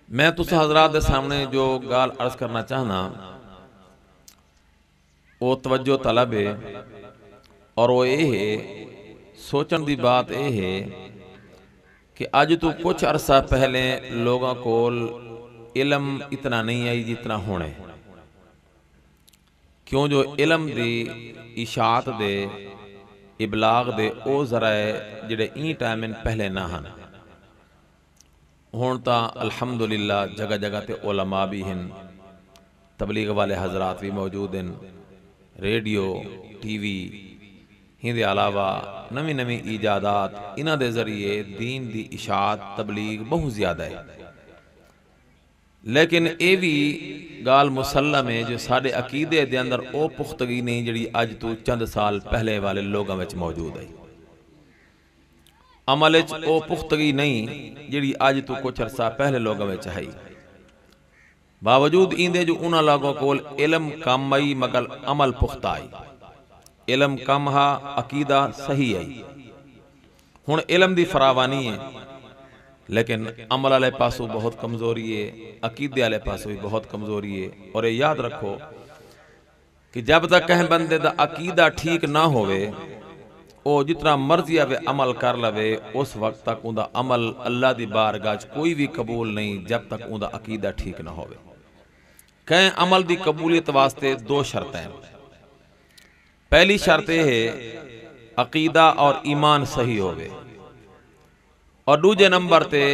मैं तुस हजरात के सामने जो गाल अर्ज करना चाहना वो तवज्जो तलब है और वो ये है सोचन की बात यह है कि अज तो कुछ अरसा पहले लोगों को इलम इतना नहीं आई जितना होने। क्यों जो इलम दी इशात दे इबलाग दे ओ जराए जिहड़े ई टाइम पहले ना हन। हुण तां अल्हम्दुलिल्लाह जगह जगह ते उलमा भी हैं, तबलीग वाले हजरात भी मौजूद हैं, रेडियो टीवी हिंदे अलावा नवी नवी ईजादात इन्हां दे जरिए दीन दी इशात तबलीग बहुत ज़्यादा है। लेकिन ये भी गाल मुसल्लम है जो साडे अकीदे दे अंदर ओ पुख्तगी नहीं जिहड़ी अज तो चंद साल पहले वाले लोगों में मौजूद है। अमल ओ पुख्तगी नहीं जिहड़ी अज तो कुछ अरसा पहले लोगों में है। बावजूद इंदे जो उन्हां लोगों को इलम कम आई मगर अमल पुख्ता आई। इलम कम हा अकीदा सही आई। हुण इलम दी फरावानी है लेकिन अमल वाले पासों बहुत कमजोरी है, अकीदे वाले पासों भी बहुत कमजोरी है। और ये याद रखो कि जब तक कहीं बंदे दा अकीदा ठीक ना होवे ओ जितना मर्जी आवे अमल कर लवे उस वक्त तक उनका अमल अल्लाह दी बारगाह कोई भी कबूल नहीं जब तक उनका अकीदा ठीक ना होवे। कहीं अमल दी कबूलियत वास्ते दो शर्तें हैं। पहली शर्त यह है अकीदा और ईमान सही होवे और दूजे नंबर ते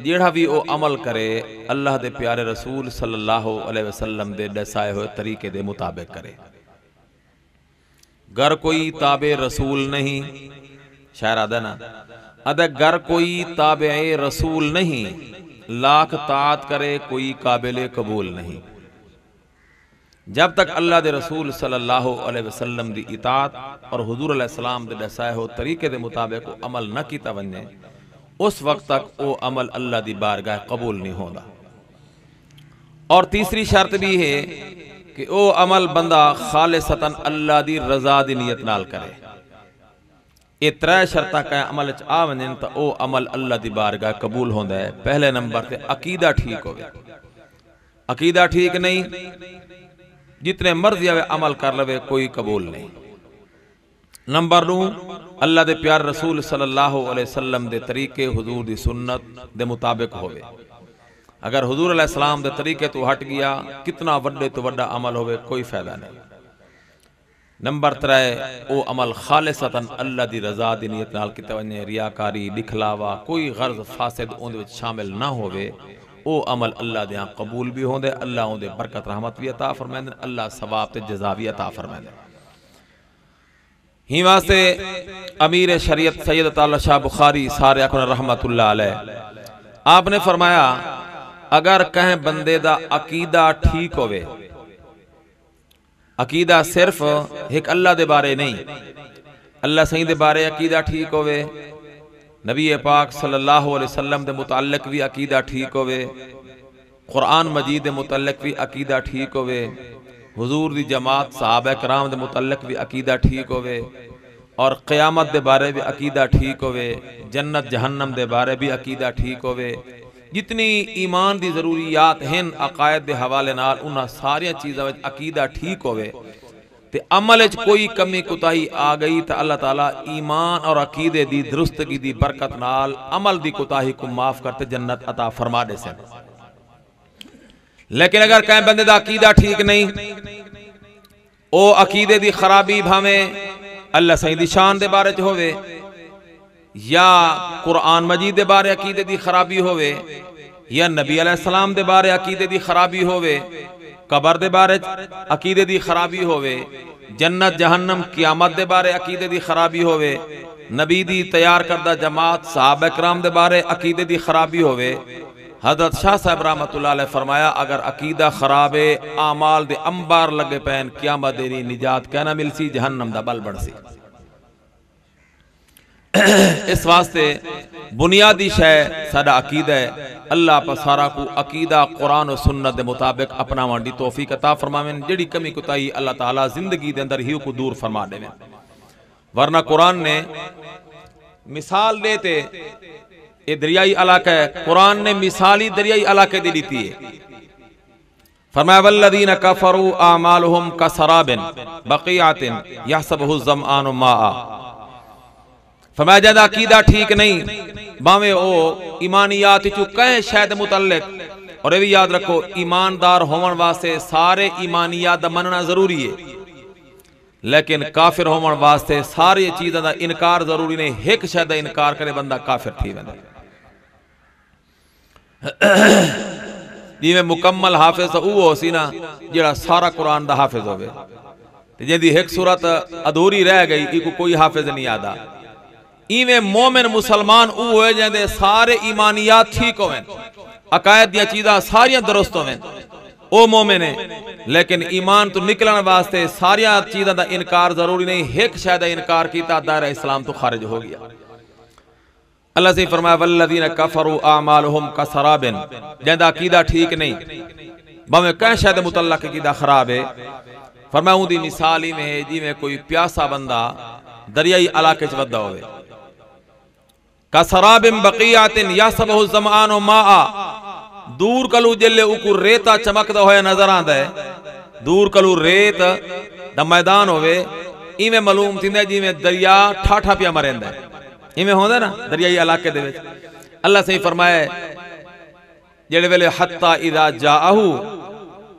जेड़ा भी वो अमल करे अल्लाह दे प्यारे रसूल सल्लल्लाहु अलैहि वसल्लम दे दसाए हुए तरीके दे मुताबिक करे। गर कोई ताबे रसूल नहीं शायर आदा ना अदे गर कोई ताबे रसूल नहीं लाख तात करे कोई काबिले कबूल नहीं। जब तक अल्लाह दे रसूल सल्लल्लाहु अलैहि वसल्लम दी इताअत और हुजूर अलैहि सलाम दे दसाए हुए तरीके दे मुताबिक अमल न कीता वने उस वक्त तक वो अमल अल्लाह दी बारगाह कबूल नहीं होगा। और तीसरी शर्त भी है कि वो अमल बंदा खालिसतन अल्लाह दी रजा दी नियत नाल करे। ये त्रै शर्तां कै अमल च आ वजन तो वो अमल अल्लाह दी बारगाह कबूल होंदा है। पहले नंबर ते अकीदा ठीक होवे। अकीदा ठीक नहीं जितने मर्जी आवे अमल कर लवे कोई कबूल नहीं। नंबर 2 अल्लाह दे प्यार रसूल सल्लल्लाहु अलैहि वसल्लम दे तरीके हुजूर दी सुन्नत दे मुताबिक होवे। अगर हुजूर अलैहि सलाम दे तरीके तो हट गया कितना वड्डे तो वड्डा अमल होवे कोई फायदा नहीं। नंबर 3 वो अमल खालिसतन अल्लाह दी रजा दी नियत नाल कीता वने रियाकारी दिखलावा कोई गर्ज फासिद उहदे विच शामिल ना होवे वो अमल अल्लाह दे कबूल भी होंदे। अल्लाह उहदे बरकत रहमत भी अता फरमांदे, अल्लाह सवाब ते जज़ा भी अता फरमांदे। ही वास्ते अमीर शरीयत सैयद ताला शाह बुखारी सारे अखन रहमतुल्लाह अलैह आपने फरमाया अगर कहीं बंदे दा अकीदा ठीक होवे, अकीदा सिर्फ एक अल्लाह दे बारे नहीं अल्लाह सही दे बारे अकीदा ठीक होवे, नबी पाक सल्लल्लाहु अलैहि वसल्लम दे मुताल्लिक भी अकीदा ठीक होवे, कुरान मजीद दे मुताल्लिक भी अकीदा ठीक होवे, हुजूर दी जमात सहाबा कराम दे मुताल्लिक भी अकीदा ठीक होवे और क़यामत दे बारे भी अकीदा ठीक होवे, जन्नत जहन्नम दे बारे भी अकीदा ठीक होवे। जितनी ईमान दी ज़रूरियात हैं अकायद दे हवाले नाल उन्हां सारियां चीज़ां विच अकीदा ठीक होवे ते अमल च कोई कमी कुताही आ गई तो अल्लाह ताला ईमान और अकीदे दी दुरुस्तगी दी बरकत नाल अमल दी कुताही को माफ करते जन्नत अता फरमा दे सन। लेकिन अगर कहीं बंदे दा अकीदा ठीक नहीं ओ अकीदे दी खराबी भावें अल्लाह सही दी शान दे बारे च होवे या कुरान मजीद दे बारे अकीदे दी खराबी होवे या नबी अलैहि सलाम दे बारे अकीदे दी खराबी होवे, कबर दे बारे अकीदे दी खराबी होवे, जन्नत जहन्नम क़यामत दे बारे अकीदे दी खराबी होवे, नबी दी तैयार करदा जमात सहाबा कराम दे बारे अकीदे दी खराबी होवे। हजरत शाह साहब रहमतुल्लाह अलैह फरमाया अगर अकीदा खराब है आमाल दे अंबार लगे पैन क़यामत देनी निजात कहना मिलसी जहन्नम दा बल बढ़सी। इस वास्ते बुनियादी शय साडा अकीदा है। अल्लाह पर सारा को अकीदा कुरान और सुन्नत दे मुताबिक अपनावन दी तौफीक अता फरमावें। जेड़ी कमी कुताही अल्लाह ताला जिंदगी दे अंदर ही को दूर फरमा देवें। वरना कुरान ने मिसाल देते ये दरियाई इलाका है, कुरान ने मिसाली दरियाई इलाके दी दी है। फरमाया वल्लदीन कफरू आमालुहुम कसराबिन बक़ियातिन यहसबुहु ज़मआनु माआ। फरमाया जदा अकीदा ठीक नहीं बावे ओ ईमानियात चु कहे शायद मुतल्लिक। और ये भी याद रखो ईमानदार होवन वास्ते सारे ईमानियात दा मनना जरूरी है, लेकिन काफिर होवन वास्ते सारी चीज़ों का इनकार जरूरी नहीं। एक शायद इनकार करे बंदा काफिर थी वेंदा। जिवें मुकम्मल हाफिज वो सी ना जिहड़ा सारा कुरान दा हाफिज होवे, ते जिहदी एक सूरत अधूरी रह गई इको कोई हाफिज नहीं आता। इवें मोमिन मुसलमान वो होए जिहदे सारे ईमानियात ठीक होवें, अकायद दी चीज़ां सारियां दुरुस्त होवें, ओ मोमिन है। लेकिन ईमान तो निकलने वास्ते सारिया चीज़ों का इनकार जरूरी नहीं। एक शायद इनकार किया दायरा इस्लाम तो खारिज हो गया। अल्लाह से फरमाया वल्लदीन कफरू आमालुहुम कसराबिन, जिंदा अकीदा ठीक नहीं भावें कह शायद मुतल्लक अकीदा खराब है। फरमाया उनकी मिसाल ही में जिवें कोई प्यासा बंदा दरियाई इलाके च वधा होवे, कसराबिन बक़ियातिन यहसबुहु ज़मआनु माआ। दूर कलू जिले उकू रेता चमकदा होया नजर आंदा है, दूर कलू रेत दा मैदान होवे, इवें मालूम थिंदा जिवें दरिया ठाठा पिया मरेंदा है, इवें होंदा ना दरियाई इलाके दे विच। अल्लाह सही फरमाया जेड़े वेले हत्ता इदा जाअहू,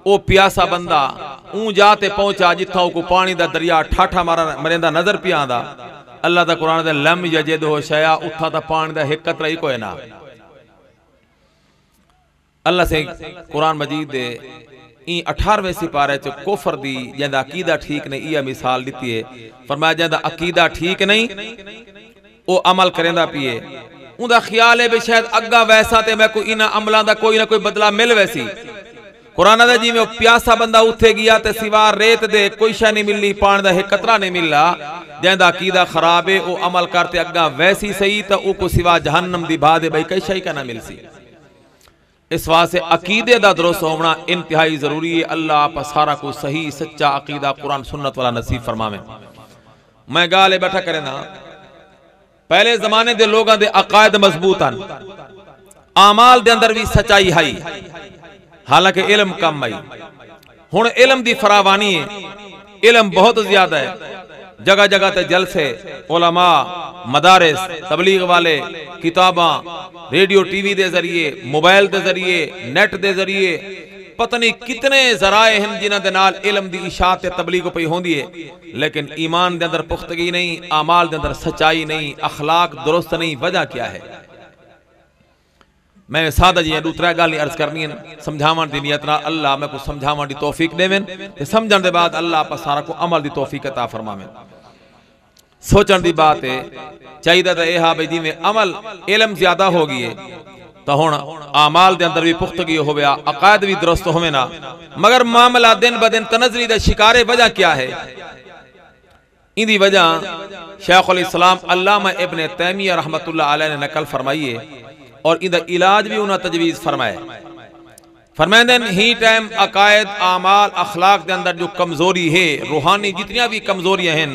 ओ प्यासा बंदा ऊं जाते पहुंचा जिथा को पानी दा दरिया ठाठा मरेंदा नजर पिया आंदा। अल्लाह दा कुरान दे लम यजिदहु शया, उथा दा पानी दा एक कतरा ही कोई ना। अल्लाह से कुरान मजीद दे 18वें सिपारे च कुफर दी जिंदा अकीदा ठीक नहीं यह मिसाल दी है। फरमाया जिंदा अकीदा ठीक नहीं वो अमल करेंदा पिए, उनका ख्याल है भी शायद अग्गा वैसा ते मैं कोई इन्हां अमलों का कोई ना कोई बदला मिल वैसी। कुरान दा जिवें प्यासा बंदा उत्थे गया ते सिवा रेत दे कोई शै नहीं मिलनी, पानी दा एक कतरा नहीं मिलना। जिंदा अकीदा खराब है वो अमल करते अग्गा वैसी सही तो वो को सिवा जहन्नम दी बात है भाई कई शै का ना मिल सी। इस वास्ते अकीदे दा दुरुस्त होना इंतहाई जरूरी है। अल्लाह आप सारा को सही सच्चा अकीदा कुरान सुन्नत वाला नसीब फरमावे। मैं गाले बैठा करे ना पहले जमाने दे लोगों दे अकायद मजबूत हैं, आमाल दे अंदर भी सच्चाई है, हालांकि इल्म कम आई। हुण इल्म दी फरावानी है, इल्म बहुत ज्यादा है। जगह जगह ते जलसे, उलमा, मदारिस, तबलीग वाले, किताबां, रेडियो टीवी दे जरिए, मोबाइल दे जरिए, नेट दे जरिए पता नहीं कितने जराए हैं जिन्हां दे नाल इल्म दी इशाअत ते तबलीग पई होंदी है, लेकिन ईमान दे अंदर पुख्तगी नहीं, आमाल दे अंदर सच्चाई नहीं, अखलाक दुरुस्त नहीं। वजह क्या है? मैं सादा जी दूसरा गल अर्ज करनी है समझावन दी नियत नाल। अल्लाह मैं को समझावन दी तौफीक देवें ते समझण दे बाद अल्लाह आप सारा को अमल दी तौफीक अता फरमावें। सोचण दी बात है चाहिए तो यह भाई जिवें अमल इल्म ज्यादा हो गई है तो हुण आमाल दे अंदर भी पुख्तगी होवे, अकायद भी दुरुस्त होवे ना, मगर मामला दिन ब दिन तनज़री दे शिकारे। वजह क्या है? इंदी वजह शेखुल इस्लाम अल्लामा इब्न तैमिया रहमतुल्लाह अलैह ने नकल फरमाई है और इंदा इलाज भी उन्हें तजवीज़ फरमाया। फरमाते ही टाइम अकायद आमाल अखलाक के अंदर जो कमजोरी है, रूहानी जितनी भी कमजोरियां हैं,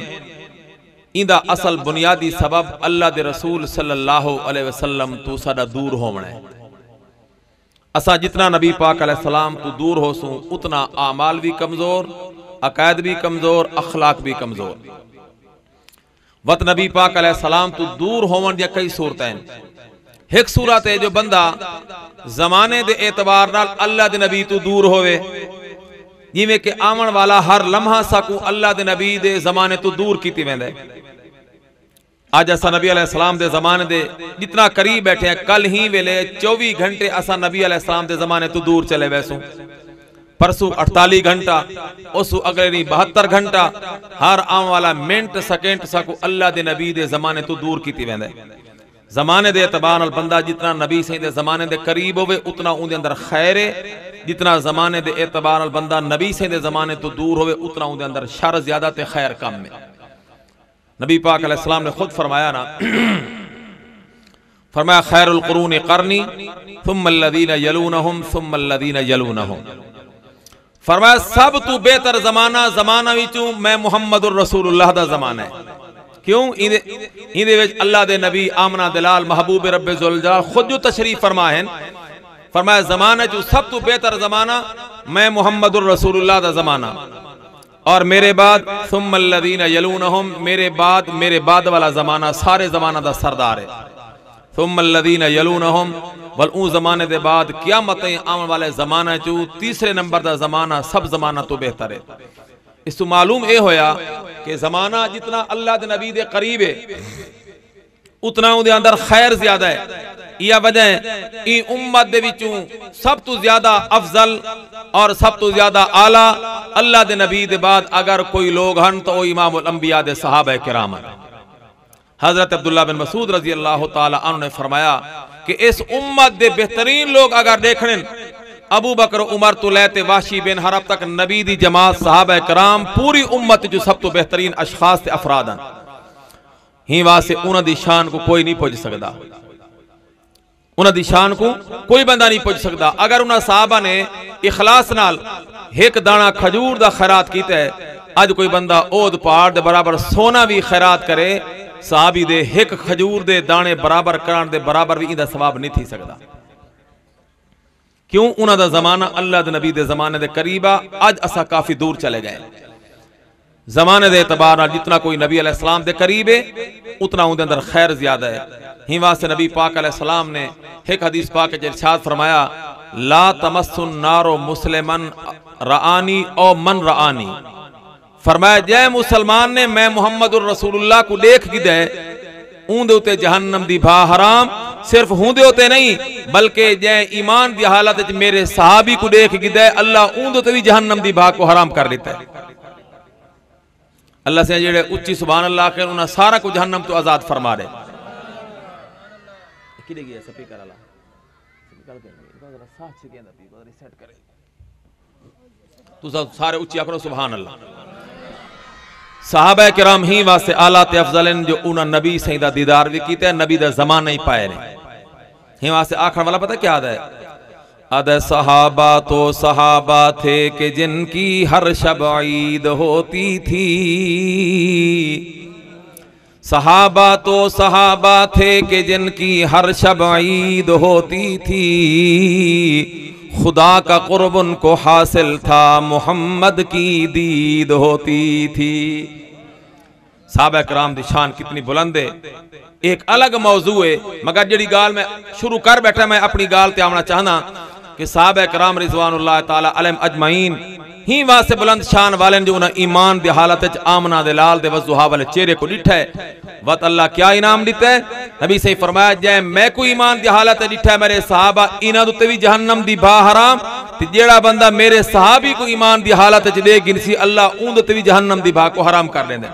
इंदा असल बुनियादी सबब अल्लाह दे रसूल सल्लल्लाहु अलैहि वसल्लम तो साडा दूर होना है। असा जितना नबी पाक अलैहि सलाम तो दूर हो सू उतना आमाल भी कमजोर, अकायद भी कमजोर, अखलाक भी कमजोर। वत नबी पाक अलैहि सलाम तो दूर होवन दी कई सूरतें। एक सूरत है जो बंदा जमाने दे एतबार नाल अल्लाह दे नबी तो दूर होवे, जिवें कि आवन वाला हर लम्हा साकू अल्लाह दे नबी दे जमाने तो दूर कीती वेंदा है। अज असा नबी अलैहि सलाम दे जमाने दे जितना करीब बैठे हैं, कल ही वेले 24 घंटे असा नबी अलैहि सलाम दे जमाने तो दूर चले वैसू, परसों 48 घंटा, उसू अगले नहीं 72 घंटा, हर आने वाला मिनट सेकंड साकू अल्लाह दे नबी दे जमाने तो दूर कीती वेंदा है। जमाने दे एतबार नाल बंदा जितना नबी सही दे जमाने दे करीब होवे उतना उनके अंदर खैर है, जितना जमाने दे एतबार नाल बंदा नबी सही दे जमाने तो दूर होवे उतना उनके अंदर शर ज्यादा ते खैर कम है। नबी पाक अलैहि सलाम ने खुद फरमाया ना, फरमाया खैरुल कुरूनि करनी सुम्मल लदीना यलूनहुम सुम्मल लदीना यलूनहुम। फरमाया सब तू बेहतर जमाना जमाना विचों मैं मुहम्मदुर रसूलुल्लाह दा जमाना है। क्यों? इंदे विच अल्लाह दे नबी आमना दलाल महबूब रब्बे ज़ुलजलाल खुद जो तशरीफ फरमाए, फरमाया ज़माने जो सब तो बेहतर ज़माना मैं मुहम्मदुर रसूलुल्लाह दा ज़माना, और मेरे बाद सुम्मल्लज़ीना यलूनहुम, मेरे बाद वाला ज़माना सारे ज़माना दा सरदार है। सुम्मल्लज़ीना यलूनहुम, वल ऊं ज़माने दे बाद क़यामत आने वाले ज़माना चू तीसरे नंबर दा ज़माना सब ज़माना तो बेहतर है। इस तो मालूम ये होया कि ज़माना जितना अल्लाह दे नबी दे करीब है उतना उहदे अंदर खैर ज्यादा है। यह वजह है ई उम्मत दे विचों सब तो ज्यादा अफजल और सब तो ज्यादा आला अल्लाह दे नबी दे बाद अगर कोई लोग हन तो वो इमामुल अंबिया दे सहाबा किराम। हजरत अब्दुल्लाह बिन मसूद रजी अल्लाह ताला अन्हु ने फरमाया कि इस उम्मत दे बेहतरीन लोग अगर देखने अबू बकर उमर तो लेते वाशी बिन हरब तक नबी दी जमात सहाबा किराम पूरी उम्मत जो सब तो बेहतरीन अशखास ते अफराद हैं, ही वास्ते उन्हां दी शान को कोई नहीं पुज सकता, उन्हां दी शान को कोई बंदा नहीं पुज सकता। अगर उन्हां साहबा ने इखलास नाल एक दाना खजूर दा खैरात कीता है, अज कोई बंदा ओद पहाड़ दे बराबर सोना भी खैरात करे, साहबी दे एक खजूर दे दाने बराबर करन दे बराबर भी इंदा सवाब नहीं थी सकता। क्यों? उन्हां दा जमाना अल्लाह दे नबी दे जमाने दे करीबा, अज असा काफी दूर चले गए। जमाने दे एतबार नाल जितना कोई नबी अलैहिस्सलाम दे करीब है उतना उनके अंदर खैर ज्यादा है। ही वास्ते नबी पाक अलैहिस्सलाम ने एक हदीस पाक में इरशाद फरमाया, ला तमस्सुन नारो मुस्लिमन रआनी और मन रआनी। फरमाया जय मुसलमान ने मैं मुहम्मदुर रसूलुल्लाह को देख गिदे ऊंदे उते जहन्नम दी भा हराम, सिर्फ हूंदे उते नहीं बल्कि जय ईमान दी हालत च मेरे सहाबी को देख गिदे अल्लाह ऊंदे उते भी जहन्नम दी भा को हराम कर देता है। अल्लाह से जेड़े उच्ची सुभान अल्लाह के उन्हें सारा को जहन्नम तो आजाद फरमा दे। सारे उच्ची आखो सुभान अल्लाह। सहाबा किराम ही वास्ते आला ते अफजल जो उन्हें नबी सही दा दीदार भी कीता है, नबी दा ज़माना ही पाए ने। ही वास्ते आखण वाला पता क्या है? अद सहाबा तो सहाबा थे कि जिनकी हर शब ईद होती थी, सहाबा तो सहाबा थे कि जिनकी हर शब ईद होती थी, खुदा का कुर्ब उनको हासिल था मोहम्मद की दीद होती थी। साहबा किराम दी शान कितनी बुलंद है, एक अलग मौजू है, मगर जड़ी गाल मैं शुरू कर बैठा मैं अपनी गाल ते आना चाहना कि साहबा किराम रिज़वानुल्लाह ताला अलैहिम अजमईन ही वास्ते बुलंद शान वाले जो उन्हें ईमान दी हालत च आमना दे लाल दे वज़ुहा वाले चेहरे को डिठा है, वत अल्लाह क्या इनाम दिता है? नबी सही फरमाया जै मैं को ईमान दी हालत डिठा है मेरे सहाबा इन्हां उत्ते भी जहन्नम दी भा हराम, ते जेड़ा बंदा मेरे सहाबी को ईमान दी हालत च दे गिनसी अल्लाह उंदे उत्ते भी जहन्नम दी भा को हराम कर देंदा।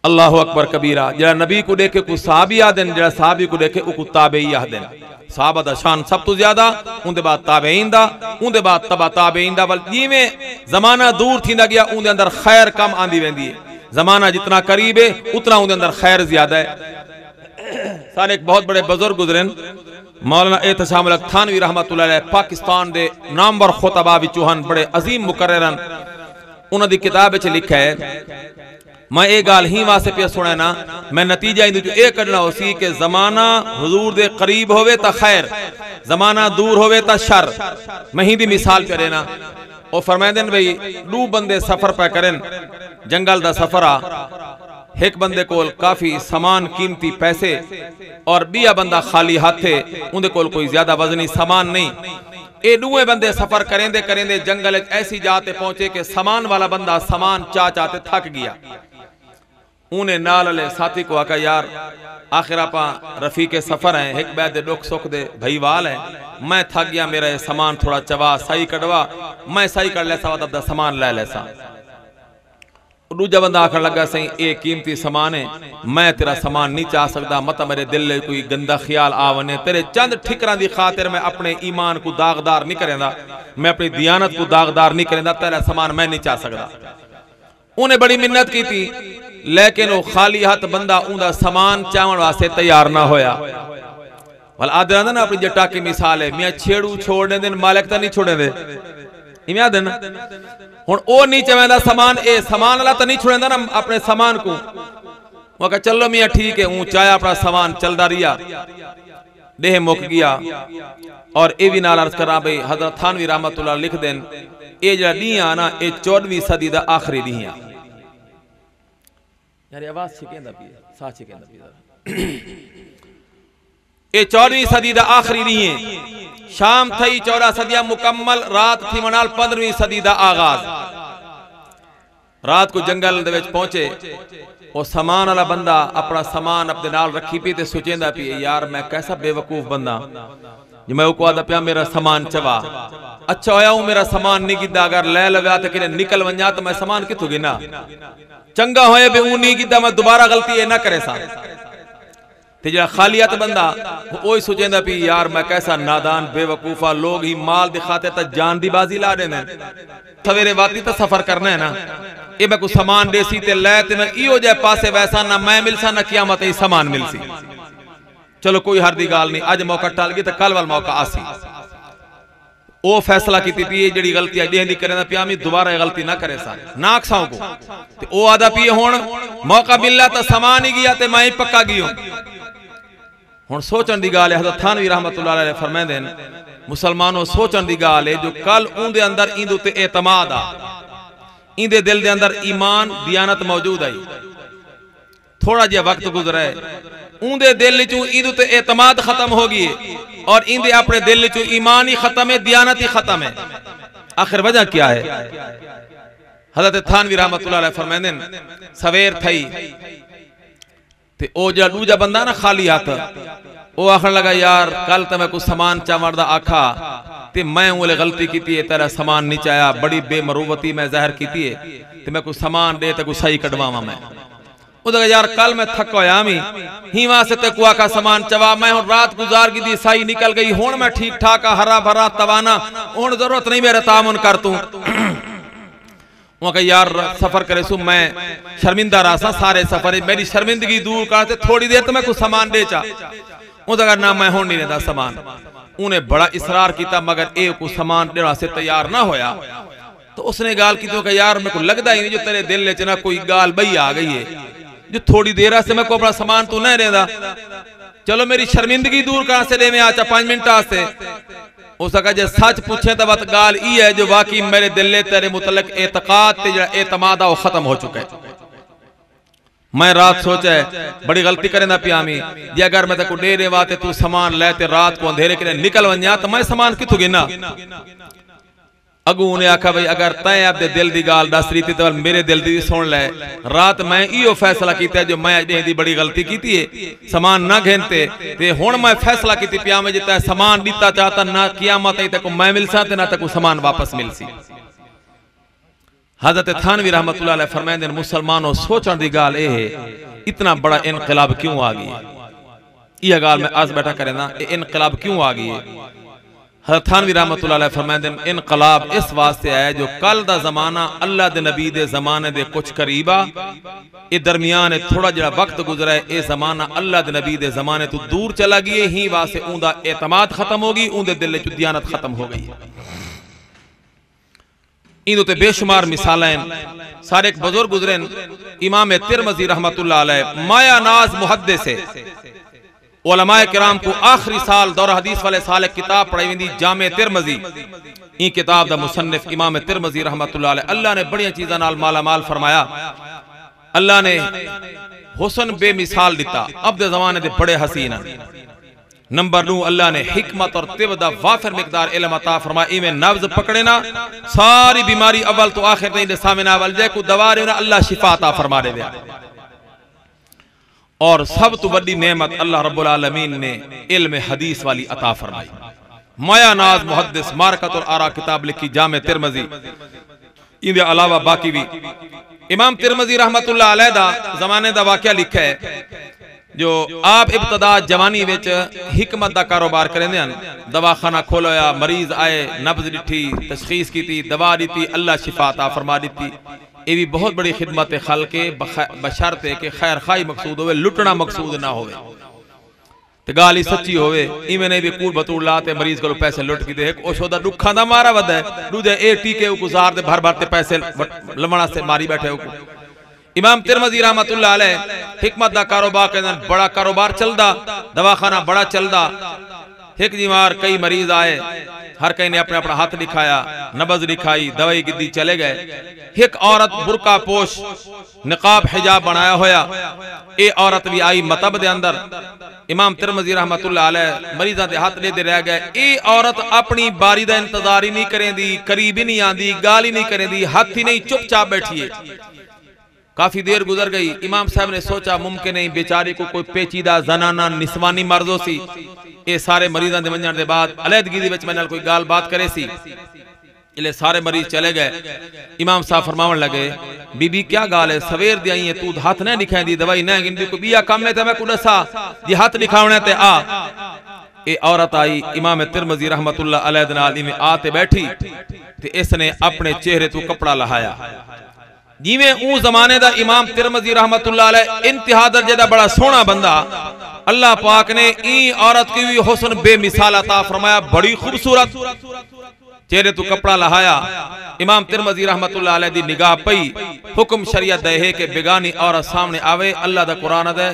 अल्लाहु अकबर कबीरा। जेड़ा नबी को देखे को सहाबी आदन, जेड़ा सहाबी को देखे को ताबेई आदन। सहाबा दा शान सब तो ज्यादा, उनके बाद ताबेईन दा, उनके बाद तबा ताबेईन दा। जिवें जमाना दूर थींदा गया उनके अंदर खैर कम आंदी वेंदी है, जमाना जितना करीब है उतना उनके अंदर खैर ज्यादा है। सारे एक बहुत बड़े बुजुर्ग गुजरे मौलाना एहतशाम अल थानवी रहमतुल्लाह अलैह, पाकिस्तान दे नामवर खुतबा विचों हन, बड़े अजीम मुकर्ररन। उन्हां दी किताब च लिखा है, मैं ये गाल ही वास्ते पे सुना ना, मैं नतीजा ये कढ़ना हो सी कि जमाना हुजूर दे करीब होवे ता खैर, जमाना दूर होवे ता शर। मैं ही दी मिसाल पे देना, और फरमाते भाई दो बंदे सफर पे करें, जंगल दा सफर आ, एक बंदे कोल काफी सामान कीमती पैसे और बिया बंदा खाली हाथे, उनके कोल कोई ज्यादा वजनी सामान नहीं। ये दुए बंदे सफर करेंदे करेंदे जंगल ऐसी जाते पहुंचे कि सामान वाला बंदा सामान चा चाहते थक गया। उन्हें नाल वाले साथी को आका यार आखिर आप रफी के सफर हैं, एक बैद दुख सुख दे भाईवाल है, मैं थक गया, मेरा ये सामान थोड़ा चवा सही कटवा, मैं सही कर लेसा अपना सामान ले लेसा। दूजा बंदा आखर लगा सही ये कीमती सामान है, मैं तेरा सामान नहीं चाह सकता, मत मेरे दिल में कोई गंदा ख्याल आवने, तेरे चंद ठिकरां दी खातिर मैं अपने ईमान को दागदार नहीं करेंदा, मैं अपनी दियानत को दागदार नहीं करेंदा, तेरा सामान मैं नहीं चाह सकता। उन्हें बड़ी मिन्नत की थी, लेकिन वो खाली हाथ बंदा उनका सामान चावन वास्ते तैयार ना होया। वाल आदर ना अपनी जट्टा की मिसाल है, मियां छेड़ू छोड़ने दिन मालिक तो नहीं छोड़े दे, इवें आदे ना हुण ओ नहीं चवेंदा समान ए समान वाला तो नहीं छुड़ेंदा ना अपने समान को वो कह चलो मियां ठीक है ऊं चाया अपना समान चलदा रिया देह मुक गया। और ये भी नाल अर्ज करा भाई हजरत थानवी रहमतुल्लाह लिख देन ये जड़ा डी आ ना ये 14वीं सदी दा आखिरी डी आ यार आवाज छिकेंदा पी सा छिकेंदा पी ये 14वीं सदी दा आखिरी डी है। शाम थई 14 सदियां मुकम्मल रात थी मनाल 15वीं सदी दा आगाज। रात को जंगल दे विच पहुंचे वो समान वाला बंदा अपना समान अपने नाल रखी पी ते सोचेंदा पी यार मैं कैसा बेवकूफ बंदा जो मैं को आदा पिया मेरा समान चवा अच्छा होया हूं मेरा समान नहीं गिदा अगर ले लव्या तो कि निकल वन्या तो मैं समान किथों गिना चंगा होया बे ऊ नहीं गिदा मैं दोबारा गलती ये ना करे सा ते जड़ा खालियत बंदा वो सोचेंदा पी यार मैं कैसा नादान बेवकूफा लोग ही माल दिखाते तो जान दी बाजी ला देने सवेरे वाती तो सफर करना है ना ये मैं कुछ समान देसी ते लै ते मैं इहो जे पासे वैसा ना मैं मिलसा ना कियामत ही समान मिलसी। चलो कोई हर दी गाल नहीं अज मौका टल गई तो कल वाल मौका आसी ओ फैसला की पी जी गलती अजेंदी करे पिया मैं दोबारा गलती ना करे सा ना अक्साओं को ते ओ आदा पी हुण मौका मिलला तो समान ही गया ते मैं ही पक्का गियो। हुण सोचण दी गाल है हज़रत थानवी रहमतुल्लाह अलैह फरमांदे ने मुसलमानों सोचण दी गाल है जो कल उनदे अंदर इंदे ते एतमाद आ इंदे दिल दे अंदर ईमान दियानत मौजूद आई थोड़ा जिहा वक्त गुजरा है उनदे दिल चो इंदे ते एतमाद खत्म हो गई और इंदे अपने दिल चो ईमान ही खत्म है दियानत ही खत्म है। आखिर वजह क्या है? हज़रत थानवी रहमतुल्लाह अलैह फरमांदे ने सवेर थई ते ओ जा दूजा बंदा ना खाली हाथ ओ आखन लगा यार कल तो मैं कुछ समान चावण दा आखा ते मैं उले गलती की है तेरा समान नहीं चाया बड़ी बेमरूवती मैं ज़ाहिर की है ते मैं कुछ समान दे ते कुछ सही कटवावा मैं उधर यार कल मैं थक होया मी ही वहां से ते कुआ का समान चवा मैं हुण रात गुजार की दी सही निकल गई हुण मैं ठीक ठाक हरा भरा तवाना हुण जरूरत नहीं मेरा तामुन कर तू यार सफर करे सु मैं शर्मिंदा रहा सारे सफर मेरी शर्मिंदगी दूर करते थोड़ी देर तो मैं कुछ समान दे चा उधर ना मैं हुण नहीं देता समान उन्हें बड़ा इसरार किया मगर ए को समान देने से तैयार ना होया तो उसने गाल की तो यार मेरे को लगता ही नहीं जो तेरे दिल च ना कोई गाल बई आ गई है जो थोड़ी देर से मैं को अपना समान तू नहीं देता चलो मेरी शर्मिंदगी दूर कहां से दे आचा 5 मिनट आस्ते उसका जे सच पूछे तो बात गाल ई है जो वाकई मेरे दिल तेरे मुतलक एतकाद ते जड़ा एतमाद वो खत्म हो चुका है। मैं रात सोचा है बड़ी गलती करें पिया मी जे अगर मैं तेको डेरे वाते तू समान लेते रात को अंधेरे के निकल वन्या तो मैं समान किथों गिना अगू उन्हें आखा भाई अगर तय आपदे दिल दी गाल दस रही तो मेरे दिल दी सुन ले रात मैं इहो फैसला किया जो मैं अजे बड़ी गलती की है समान ना घेनते ते हुण मैं फैसला की पिया में जिता समान दीता चाहता ना कियामत तक मैं मिलसा ते ना तक समान वापस मिलसी। हज़रत थानवी रहमतुल्लाह अलैह फरमांदे ने मुसलमानों सोचण दी गाल ए है इतना बड़ा इनकलाब क्यों आ गई यह गाल मैं आज बैठा करे ना इनकलाब क्यों आ गई है। हज़रत थानवी रहमतुल्लाह अलैह फरमांदे ने इनकलाब इस वास्ते आया जो कल दा जमाना अल्लाह दे नबी दे जमाने दे कुछ करीबा ये दरमियान थोड़ा जड़ा वक्त गुजरा है ये जमाना अल्लाह दे नबी दे जमाने तो दूर चला गई ही वास्ते उनका एतमाद खत्म हो गई उनके दिल च दियानत खत्म हो गई। इंदो ते बेशुमार मिसालें सारे एक बुजुर्ग गुजरे इमाम तिरमिज़ी रहमतुल्लाह अलैह माया नाज मुहद्दिस है उलमाए किराम को आखिरी साल दौरा हदीस वाले साल किताब पढ़ाई वेंदी जामे तिरमिज़ी ई किताब दा मुसन्निफ इमाम तिरमिज़ी रहमतुल्लाह अलैह अल्लाह ने बड़ियां चीज़ां नाल माला माल फरमाया अल्लाह ने हुस्न बेमिसाल दिता अब दे ज़माने दे बड़े हसीन नंबर 2 अल्लाह ने हिकमत और तिब दा वाफिर मिकदार इल्म अता फरमाया इवें नब्ज पकड़े ना सारी बीमारी अव्वल तो आखिर तक दे सामने आवल जाए को दवा रे अल्लाह शिफा अता फरमा दे दिया और सब तो बड़ी नेमत अल्लाह रब्बुल आलमीन ने इल्म हदीस वाली अता फरमाई। माया नाज मुहद्दिस मारकत और आरा किताब लिखी जामे तिरमिज़ी इनके अलावा बाकी भी इमाम तिरमिज़ी रहमतुल्लाह अलैह दा जमाने दा वाकया लिखा है जो आप इब्तदा जवानी विच हिकमत दा कारोबार करेंदे हन दवाखाना खोलोया मरीज आए नब्ज डिठी तशखीस की दवा दी अल्लाह शिफा अता फरमा दी ये भी बहुत बड़ी खिदमत खल के बशर्ते के खैर खाई मकसूद होवे लुटना मकसूद ना होवे। ते गाल ही सच्ची होवे इवें नहीं भी कूड़ बतूड़ ला ते मरीज को पैसे लुट की दे ओशोदा दुखा दा मारा वदा है दूजे ए टीके गुजार दे भर भर ते पैसे लवणा से मारी बैठे हो। इमाम तिरमिज़ी रहमतुल्लाह अलैह हिकमत दा कारोबार के अंदर बड़ा कारोबार चलदा, दवाखाना बड़ा चलदा। एक दीवार कई मरीज आए, हर कई ने अपना अपना हाथ दिखाया, नबज दिखाई, दवाई गिद्दी, चले गए। एक औरत बुरका पोश निकाब हिजाब बनाया होया, ये औरत भी आई मतब दे अंदर। इमाम तिरमिज़ी रहमतुल्लाह अलैह मरीज़ां दे हाथ लेदे रह गए। ये औरत अपनी बारी दा इंतजार ही नहीं करेंदी, करीब ही नहीं आंदी, गाल ही नहीं करेंदी, हाथ ही नहीं, चुपचाप बैठी है। काफी देर गुजर गई। इमाम साहब ने सोचा मुमकिन नहीं बेचारी को कोई पेचीदा जनाना निस्वानी मर्जो सी। ये सारे मरीजों के वजन के बाद अलहदगी दे विच मेरे कोई गाल बात करे सी। इले सारे मरीज चले गए। इमाम साहब फरमावन लगे, बीबी क्या गाल है, सवेर दी आई है, तू हाथ नहीं दिखाई, दवाई नहीं गिनदी, कोई बिया कम है तो मैं को दसा जी हाथ दिखावने ते आ। ये औरत आई इमाम तिरमिज़ी रहमतुल्लाह अलैह दे नाल इवें आते बैठी ते इसने अपने चेहरे तो कपड़ा लहाया। जिवें ऊ जमाने दा इमाम तिरमिज़ी रहमतुल्लाह अलैह इंतहा दर्जे दा बड़ा सोहना बंदा, अल्लाह पाक ने ई औरत की भी हुस्न बेमिसाल अता फरमाया, बड़ी खूबसूरत, चेहरे तो कपड़ा लहाया। इमाम तिरमिज़ी रहमतुल्लाह अलैह दी निगाह पई, हुक्म शरीयत दे है कि बेगानी औरत सामने आवे। अल्लाह दा कुरान दे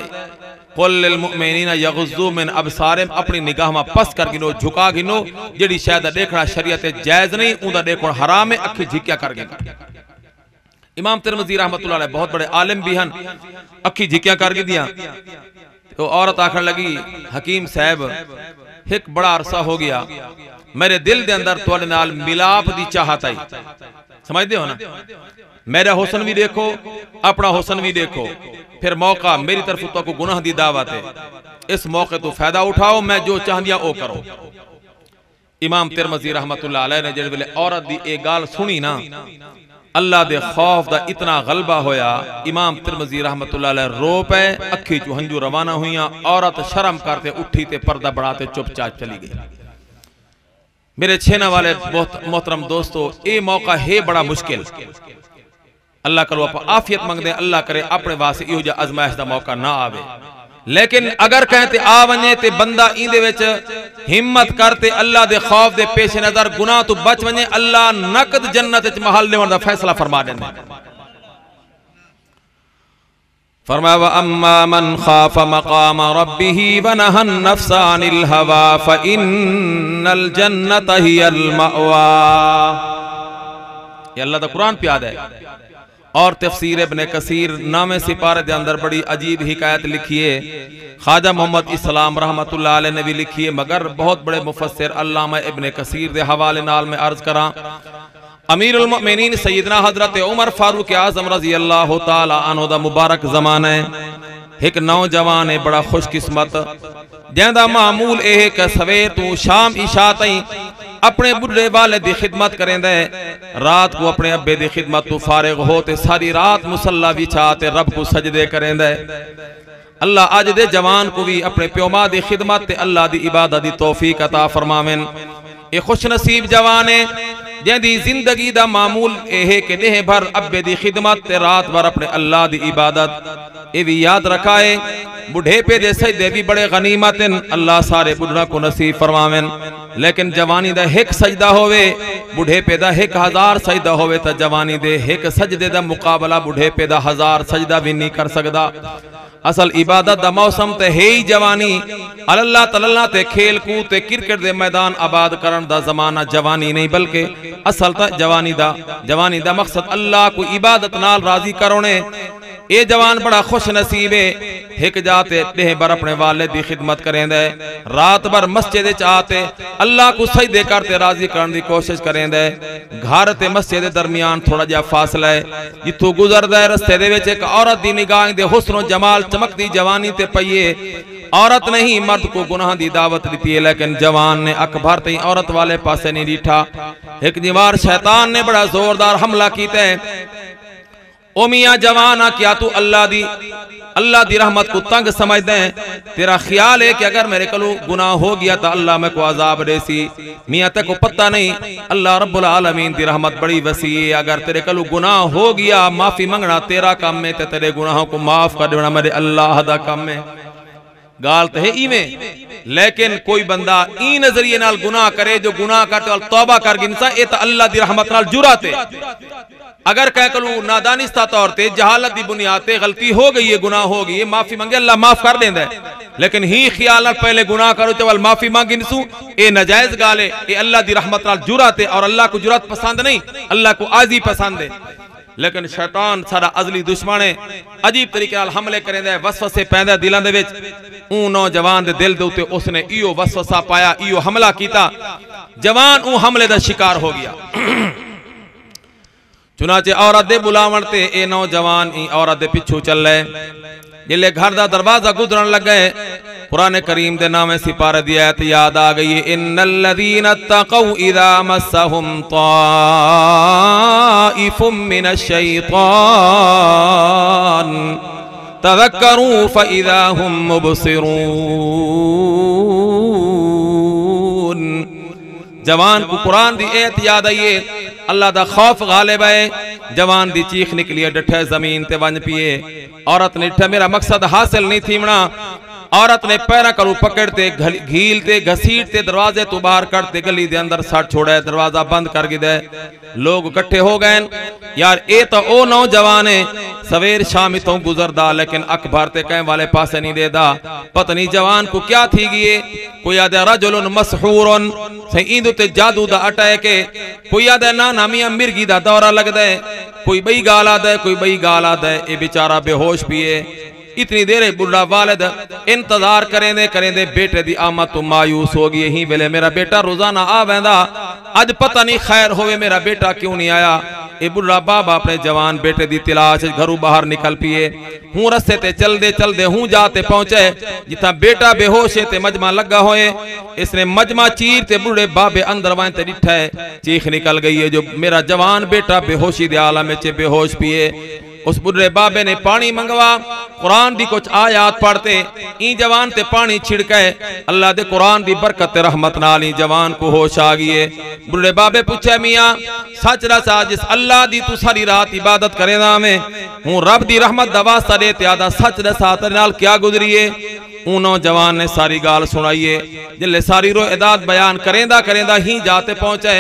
कुल लिल मुमिनीना यग़ुज़्ज़ू मिन अबसारिहिम, अपनी निगाह में पस कर गिनो, झुका गिनो। जेड़ी शायद देखना शरीयत जायज नहीं, उदा देखना हराम है, अखी झिक्या कर गिनो। इमाम तिरमिज़ी रहमतुल्लाह अलैह बहुत बड़े आलिम भी हन, अखी झिक्या कर दिया। तो औरत आखन लगी, हकीम साहब एक बड़ा अरसा हो गया, मेरे दिल दे अंदर तुहाडे नाल मिलाप दी चाहत आई। समझदे हो ना, मेरा हुस्न भी देखो, अपना हुस्न भी देखो, फिर मौका मेरी तरफ तो को गुनाह दी दावत है, इस मौके तो फायदा उठाओ, मैं जो चाहदिया ओ करो। इमाम तिरमिज़ी रहमतुल्लाह अलैह ने जिस वेले औरत दी एक गाल सुनी ना, अल्लाह दे खौफ दा इतना गलबा होया, इमाम तिरमिज़ी रहमतुल्लाह अलैह रो पे, अखी चू हंजू रवाना हुईया। औरत शर्म करते उठी ते पर्दा बढ़ाते चुपचाप चली गई। मेरे छेना वाले बहुत मोहतरम दोस्तों, ये मौका है बड़ा मुश्किल। अल्लाह करो आप आफियत मंगदे, अल्लाह करे अपने वास्ते इहो जिहा आजमाइश दा मौका ना आवे। लेकिन अगर कहते आ वने ते बंदा इंदे विच हिम्मत करते अल्लाह दे खौफ दे पेश नजर गुनाह तो बच वने, अल्लाह नकद जन्नत विच महल देवन दा फैसला फरमा देंदा। फरमाया व अम्मा मन खाफ मकाम रब्बिही व नहा नफ्स अनिल हवा फइन्नल जन्नत हियल मअवा। ये अल्लाह दा कुरान पे याद है। और तफसीर इब्ने कसीर नामे सिपारे के अंदर बड़ी अजीब हिकायत लिखी है, ख्वाजा मोहम्मद इस्लाम रहमतुल्लाह अलैह ने भी लिखी है, मगर बहुत बड़े मुफस्सिर अल्लामा इब्ने कसीर के हवाले नाल में अर्ज करा। अमीरुल मोमिनीन सैयदना हजरत उमर फारूक आज़म रज़ी अल्लाह तआला अन्हु दा मुबारक ज़माना है। एक नौजवान है बड़ा खुशकिस्मत, जिंदा मामूल यह है कि सवेर तू शाम इशा ताईं अपने बुढ़े वाले दी खिदमत करेंदा है, रात को अपने अब्बे दी खिदमत तो फारिग होते सारी रात मुसल्ला बिछाते रब को सजदे करेंदा है। अल्लाह अज दे जवान को भी अपने प्यो मां दी खिदमत ते अल्लाह दी इबादत दी तौफीक अता फरमावेन। ये खुश नसीब जवान है जिंदी जिंदगी दा मामूल यह कि देह भर अब्बे दी खिदमत ते रात भर अपने अल्लाह दी इबादत। ये भी याद रखा है बुढ़ेपे दे सजदे भी बड़े गनीमत हैं, अल्लाह सारे बुढ़ा को नसीब फरमावेन। लेकिन जवानी दा एक सजदा होवे, बुढ़ेपे दा 1000 सजदा होवे, तो जवानी दे एक सजदे दा मुकाबला बुढ़ेपे दा 1000 सजदा भी नहीं कर सकदा। असल इबादत दा मौसम ते है ही जवानी। अल्लाह तल्ला ते खेल कूद ते क्रिकेट दे मैदान आबाद करन दा जमाना जवानी नहीं, बल्कि असल ता जवानी दा मकसद अल्लाह को इबादत नाल राजी करोने। ये जवान बड़ा खुश नसीब है, एक जाते देह भर अपने वाले दी खिदमत करेंदा है, रात भर मस्जिद च आते अल्लाह को सजदे करते राजी करने की कोशिश करेंदा है। घर ते मस्जिद दे दरमियान थोड़ा जिहा फासला है, जिथों गुजरदा है रस्ते दे विच एक औरत दी निगाह दे हुस्न जमाल चमकदी जवानी ते पईए। औरत नहीं मर्द को गुनाह दी दावत दी है, लेकिन जवान ने अख भर तई औरत वाले पासे नहीं डीठा। एक दीवार शैतान ने बड़ा जोरदार हमला कीता है। ओ मियां जवाना, क्या तू अल्लाह दी रहमत को तंग समझदे हैं? तेरा ख्याल है कि अगर मेरे कलू गुनाह हो गया तो अल्लाह मैं को अजाब देसी? मियां ते को पता नहीं अल्लाह रब्बुल आलमीन दी रहमत बड़ी वसी है। अगर तेरे कलू गुनाह हो गया, माफी मंगना तेरा काम है, ते तेरे गुनाहों को माफ कर देना मेरे अल्लाह दा काम है। गाल तो है इवें, लेकिन कोई बंदा ई नजरिए नाल गुनाह करे जो गुनाह करते और तौबा कर गिनसा ए तो अल्लाह दी रहमत नाल जुराते। अगर कह कलू नादानिस्ता तौर ते जहालत दी बुनियाद ते गलती हो गई है, गुनाह हो गई है, माफी मंगे अल्लाह माफ कर देंदा है। लेकिन ही ख्याल नाल पहले गुनाह करो चवल माफी मांगी नसू, ए नाजायज गाल है, ए अल्लाह दी रहमत नाल जुराते। और अल्लाह को जुरात पसंद नहीं, अल्लाह को आजी पसंद है। लेकिन शैतान सारा अजली दुश्मन है, अजीब तरीके नाल हमले करेंदा है, वसवसे पैंदा दिलां दे विच। ऊ नौजवान दे दिल दे उत्ते उसने इयो वसवसा पाया, इयो हमला कीता, जवान ऊ हमले दा शिकार हो गया। चुनाचे औरत दे बुलावण ते ए नौजवान ई औरत दे पिछू चल रहे। जिले घर दा दरवाजा गुजरन लग गए, कुरान करीम दे नामे सिपारे दी आयत याद आ गई है, इन्नल लज़ीना तक़ौ इज़ा मस्सहुम ताइफुम मिनश शैतान तज़क्करू फ़इज़ा हुम मुबसिरून। जवान को कुरान दी आयत याद आई है, अल्लाह दा खौफ गालिब है, जवान दी चीख निकली है, डठे जमीन ते वन पिए। औरत ने डठे मेरा मकसद हासिल नहीं थी मना। औरत ने पैरा करू पकड़ते घीलते घसीटते दरवाजे तो बाहर करते गली दे अंदर सट छोड़ा, दरवाजा बंद कर गिदे। लोग इकट्ठे हो गए, यार ए तो ओ नौजवान है सवेर शाम तो गुजरदा, लेकिन अखबार ते कह वाले पासे नहीं देदा। पत्नी जवान को क्या थी गई, कोई आदे रजुलन मसहूरन सही इंदु ते जादू दा अटैक है, कोई आदे ना नामिया मिर्गी दा दौरा लगदा है, कोई बई गाल आदा है, कोई बई गाल आदा है। ए बेचारा बेहोश पिए। इतनी देर बुढ़ा वालिद इंतजार करेंदे बेटे दी आमद तो मायूस हो गई। ही वेले मेरा बेटा रोजाना आ वेंदा, अज पता नहीं खैर होवे मेरा बेटा क्यों नहीं आया। ए बुढ़ा बाबा अपने जवान बेटे दी तलाश घरों बाहर निकल पिए। हूं रस्ते ते चलदे चलदे हूं जाते पहुंचे जिथा बेटा बेहोश है ते मजमा लगा होए। इसने मजमा चीर ते बुढ़े बाबे अंदर वां ते डिठा है, चीख निकल गई है जो मेरा जवान बेटा बेहोशी दे आलम में बेहोश पिए। उस बुढ़े बाबे ने पानी मंगवा, कुरान दी कुछ आयात पढ़ते ई जवान ते पानी छिड़के, अल्लाह दे कुरान दी बरकत ते रहमत नाल ई जवान को होश आ गई है। बुढ़े बाबे पूछे मियां सच दसा, जिस अल्लाह दी तू सारी रात इबादत करेदा में हूं रब दी रहमत दा वास्ता दे ते आदा सच दसा तेरे नाल क्या गुजरी है। ऊ नौजवान ने सारी गाल सुनाई है। जिले सारी रो इदात बयान करेंदा करेंदा ही जाते पहुंचे।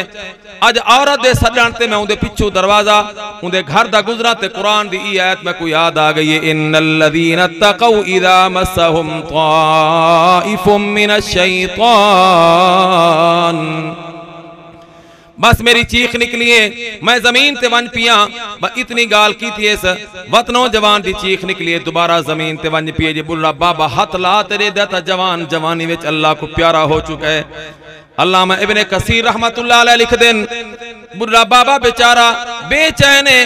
अज औरत दे सजण ते मैं उनदे पिछू दरवाजा उनदे घर दा गुजरा ते कुरान दी ई आयत में कोई याद आ गई है, इन्नल लज़ीना तक़ौ इज़ा मस्सहुम ताइफुम मिनश शैतान। बस मेरी चीख निकली है, मैं जमीन ते वन पिया, इतनी गाल की थी इस वत नौजवान की चीख निकली है, दोबारा जमीन ते वन पिए। जी बुढ़ा बाबा हाथ ला तेरे देता जवान जवानी विच अल्लाह को प्यारा हो चुका है। अल्लामा इब्ने कसीर रहमतुल्लाह अलैह लिख देन, बुढ़ा बाबा बेचारा बेचैन है,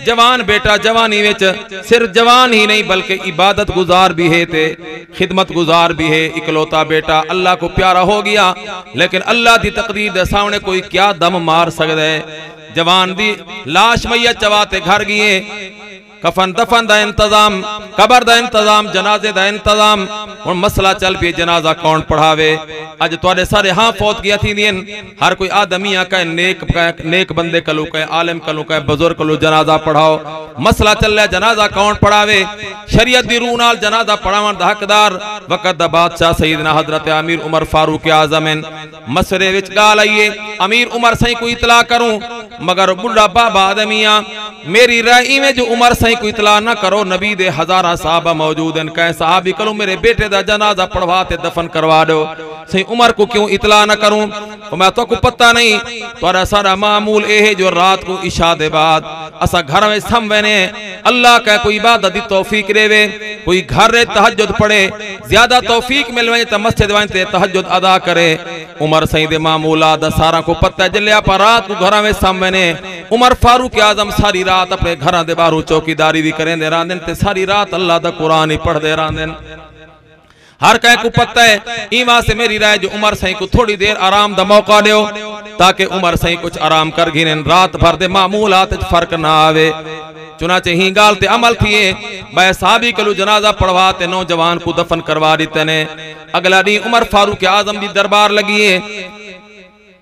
जवान बेटा जवानी विच सिर्फ जवान ही नहीं बल्कि इबादत गुजार भी है ते खिदमत गुजार भी है। इकलौता बेटा अल्लाह को प्यारा हो गया, लेकिन अल्लाह की तकदीर दे सामने कोई क्या दम मार सकता है। जवान दी लाश मैयत चवाते घर गए, कफन दफन दा इंतजाम, कबर दा इंतजाम, जनाजे दा इंतजाम। हुण मसला चल पे जनाजा कौन पढ़ावे। अज तुहाडे सारे हाँ फौत गया थी दीन, हर कोई आदमी आ कहे नेक बंदे कलू कहे आलिम कलू कहे बुजुर्ग कलू जनाजा पढ़ाओ। मसला चल रहा जनाजा कौन पढ़ावे। शरीयत दी रूह नाल जनाजा पढ़ावन दा हकदार वक्त दा बादशाह सईदना हजरत अमीर उमर फारूक आजम। मसरे विच गाल आईए अमीर उमर सही को इतला करूं, मगर बुढ़ा बाबा आदमिया मेरी राय में जो उमर सही को इतला न करो। नबी दे हजारा साहबा मौजूद हैं, कहे साहबी करो मेरे बेटे दा जनाजा पढ़वा ते दफन करवा दो। सही उमर को क्यों इतला न करूं, तो मैं तो को पता नहीं। तोरा सारा मामूल ए है जो रात को इशा दे बाद असा घर में सम वेने, अल्लाह का कोई इबादत दी तौफीक देवे, कोई घर रे तहज्जुद पढ़े, ज्यादा तौफीक मिल वने त मस्जिद वने ते तहज्जुद अदा करे। उमर सही दे मामूला दा सारा को पता जल्ले पर रात को घर में सम वेने। उमर फारूक आजम सारी रात अपने घर दे बाहर चौकीदारी भी करेंदे रहंदे ते सारी रात अल्लाह दा कुरान ही पढ़दे रहंदे। हर कह को पता है ईवा से मेरी राय जो उमर सही को थोड़ी देर आराम दा मौका दो, ताकि उमर सही कुछ आराम कर गिने, रात भर दे मामूलात फर्क ना आवे। चुनाचे ही गाल ते अमल थिए, बै साहबी कलू जनाजा पढ़वा ते नौजवान को दफन करवा दिते ने। अगला दी उमर फारूक आजम दी दरबार लगी है।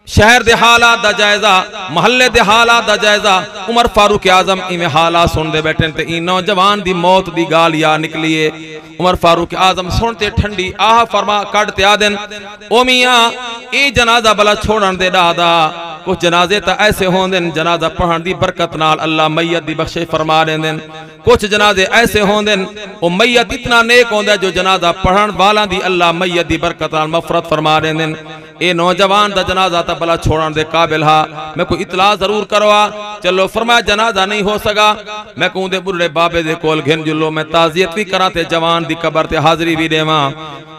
शहर दे हालात दा जायजा, महल्ले दे हालात दा जायजा। उमर फारूक आजम इवें हालात सुनते बैठे ते ई नौजवान दी मौत दी गाल या निकली है। उमर फारूक आजम सुनते ठंडी आह फरमा कट ते आदन, ओ मियां ई जनाजा भला छोड़न दे दादा। कुछ जनाजे तो ऐसे होंदे जनाजा पढ़न दी बरकत नाल अल्लाह मैयत दी बख्शिश फरमा देंदे। कुछ जनाजे ऐसे होंदे ओ मैयत इतना नेक होंदा जो जनाजा पढ़न वाला दी अल्लाह मैयत दी बरकत नाल मफरत फरमा देंदे। ए नौजवान दा जनाजा तो भला छोड़न दे काबिल हा, मैं को इतला जरूर करवा। चलो फरमाया जनाजा नहीं हो सका, मैं को दे बुढ़े बाबे दे कोल घिन जुलो, मैं ताजियत भी करा ते जवान दी कबर ते हाजिरी भी देवा।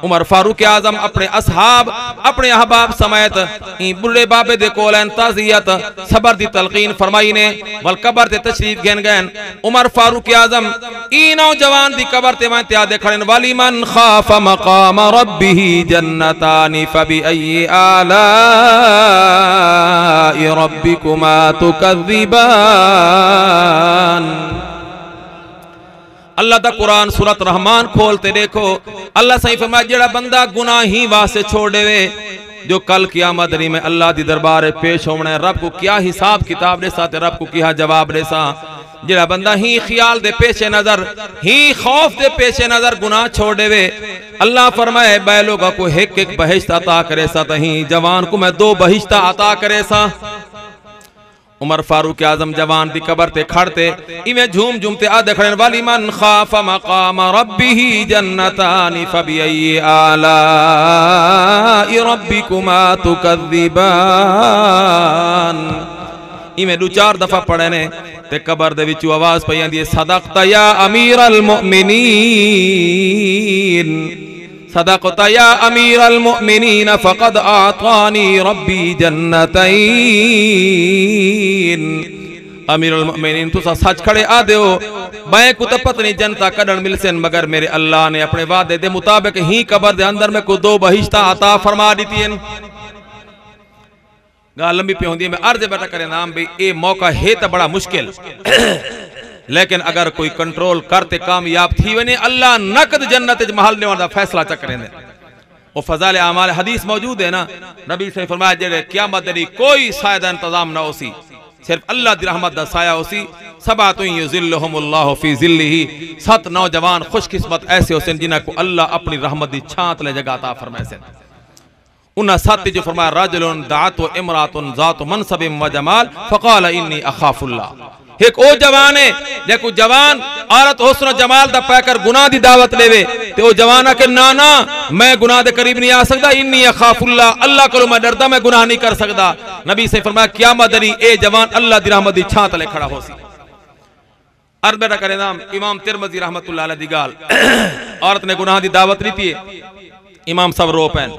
उमर फारूक आजम अपने असहाब अपने अहबाब समेत ई बुढ़े बाबे दे कोल ताजियत सबर दी तलकीन फरमाई ने वल कबर ते तशरीफ घेन गए। उमर फारूक आजम ई नौजवान दी कबर ते मैं त्या देखन वाली मन खाफ मकाम रब्बिही जन्नतानी फबी अय्यि आला रब्बिकुमा तुकज़्ज़िबान। अल्लाह दा कुरान सूरत रहमान खोलते देखो, अल्लाह सही फरमाया जेड़ा बंदा गुनाह ही वास्ते छोड़ देवे, जो कल क़यामत में अल्लाह दी दरबार पेश होना, रब को क्या हिसाब किताब दे साथ, रब को क्या जवाब दे सा। जेड़ा बंदा ही ख्याल दे पेशे नजर ही खौफ दे पेशे नजर गुनाह छोड़ देवे, अल्लाह फरमाए बै लोगों को एक एक बहिश्त अता करे सा, तही जवान को मैं 2 बहिश्त अता करे सा। उमर फारूक आजम जवान दी कबर ते खड़ते इवें झूम झूमते आ देखने वाली मन खाफ मकाम रब्बिही जन्नतानी फबी अय्यि आला रब्बिकुमा तुकज़्ज़िबान। इवें 2-4 दफा पढ़े ने ते कबर दे विचों आवाज पई आंदी है, सदक़ता या अमीरल मुमिनीन, सदक़ता या अमीरल मुमिनीन फ़क़द आतानी रब्बी जन्नतैन। अमीरुल मुमिनीन तुसा सच खड़े आ दो, मैं को तो पत्नी जनता कदन मिलसन, मगर मेरे अल्लाह ने अपने वादे दे मुताबिक ही कबर दे अंदर में को 2 बहिश्ता अता फरमा दी थी। गाल लंबी पे होंदी है, मैं अर्ज बेटा करे नाम भी ए मौका है तो बड़ा मुश्किल लेकिन अगर कोई कंट्रोल करते कामयाब थी वने अल्लाह नकद जन्नत महल देने वाला फैसला चकरे ने। वो फजाल आमाल हदीस मौजूद है ना, नबी से फरमाया जेड़े क़यामत दी कोई सायदा इंतजाम ना होसी, सिर्फ अल्लाह दी रहमत दा साया होसी। सबातु युज़िल्लुहुमुल्लाहु फी ज़िल्लिही, 7 नौजवान खुशकिस्मत ऐसे होसन जिन्हां को अल्लाह अपनी रहमत दी छांत ले जगह अता फरमाए से। उन्हां 7 जो फरमाया रजुलुन दाअतु इमरातुन ज़ातु मनसबिन व जमाल फ़क़ाल इन्नी अख़ाफ़ुल्लाह। एक ओ जवान है देखो जवान औरत हुस्न जमाल दा पैकर गुनाह दी दावत लेवे ते ओ जवान के ना ना मैं गुनाह दे करीब नहीं आ सकदा, इन्नी अख़ाफ़ुल्लाह, अल्लाह को मैं डरदा, मैं गुनाह नहीं कर सकदा। नबी से फरमाया क़यामत दी ए जवान अल्लाह दी रहमत दी छां तले खड़ा होसी। अर्ज बेटा करे नाम इमाम तिरमिज़ी रहमतुल्लाह अलैहि दी गाल, औरत ने गुनाह दी दावत ली थी, इमाम सब रो पैन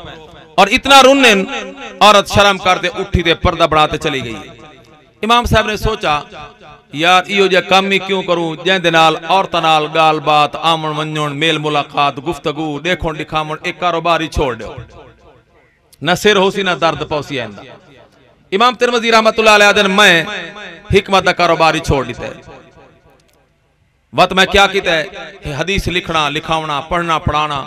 और इतना रुन्न औरत शर्म करते उठी ते पर्दा बढ़ाते चली गई। इमाम साहब ने सोचा यार इहो जे काम ही क्यों करूं जैंदे नाल औरतां नाल गाल बात आमण वंजण मेल मुलाकात गुफ्तगू देखण दिखावण एक कारोबार ही छोड़ दो, न सिर होसी न दर्द पौसी आंदा। इमाम तिरमिज़ी रहमतुल्लाह अलैहि मैं हिकमत दा कारोबार ही छोड़ दिता है। वत मैं क्या किया है, हदीस लिखना लिखावना पढ़ना पढ़ाना,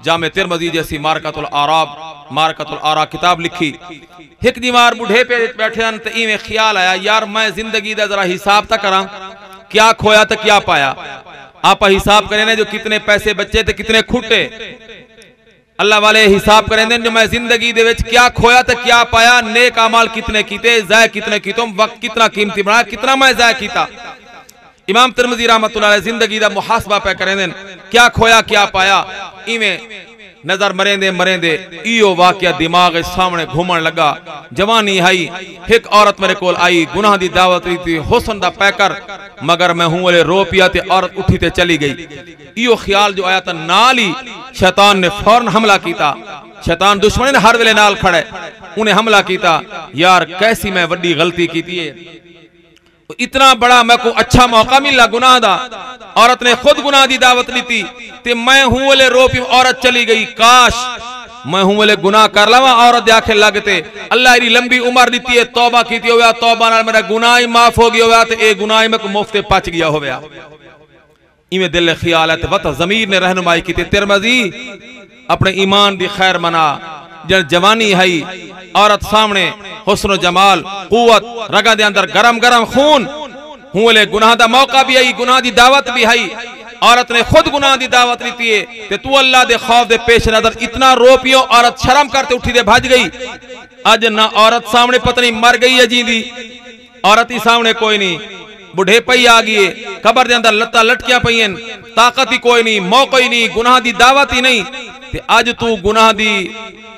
जामे तिरमिज़ी जैसी मारकतुल आरा किताब लिखी। एक दीवार बुढ़े पे बैठे तो इवें ख्याल आया यार मैं जिंदगी का जरा हिसाब तक करा, क्या खोया तो क्या पाया। आप हिसाब करें जो कितने पैसे बचे थे कितने खुटे, अल्लाह वाले हिसाब करें जो मैं जिंदगी दे विच क्या खोया तो क्या पाया, नेक अमाल कितने कीते, ज़ाय कितने कीते, वक्त कितना कीमती बनाया, कितना मैं ज़ाय कीता। इमाम तिरमिज़ी रहमतुल्लाह अलैहि जिंदगी का मुहासबा पे करें क्या खोया क्या पाया। इवें नजर मरेंदे इो वाकया दिमाग सामने घूमन लगा। जवानी आई, एक औरत मेरे कोल आई, गुनाह दी दावत दी थी, हुस्न दा पैकर, मगर मैं हूं वाले रो पिया ते औरत उठी ते चली गई। इो ख्याल जो आया तो नाल ही शैतान ने फौरन हमला किया। शैतान दुश्मन ने हर वेले नाल खड़े, उन्हें हमला किया। यार कैसी मैं वड्डी गलती की थी, इतना बड़ा मैं को अच्छा मौका मिला गुनाह दा, औरत ने खुद गुनाह दी दावत ली थी ते मैं हूं वाले रो पी, औरत चली गई। काश मैं हूं वाले गुनाह कर लवा, औरत दे आखे लगते अल्लाह इरी लंबी उम्र दी है, तौबा की होया, तौबा नाल मेरा गुनाह ही माफ हो गया होया ते ए गुनाह ही मैं को मुफ्त पच गया होया। इवें दिल ख्याल है ते वत ज़मीर ने रहनुमाई की। तिरमिज़ी अपने ईमान दी खैर मना, जब जवानी आई औरत सामने हुस्न जमाल कुवत रगा दे अंदर गरम गरम खून हुए गुनाह दा मौका भी आई गुनाह दी दावत भी आई औरत ने खुद गुनाह दी दावत ली है ते तू अल्लाह दे खौफ दे पेश नजर इतना रो पियो औरत शर्म करते उठी दे भज गई। अज ना औरत सामने पत्नी मर गई है जींदी औरत ही सामने कोई नहीं बुढ़े पई आ गई कबर दे अंदर लत्ता लटकियां पईन ताकत ही कोई नहीं मौका ही नहीं गुनाह दी दावत ही नहीं ते अज तू गुनाह दी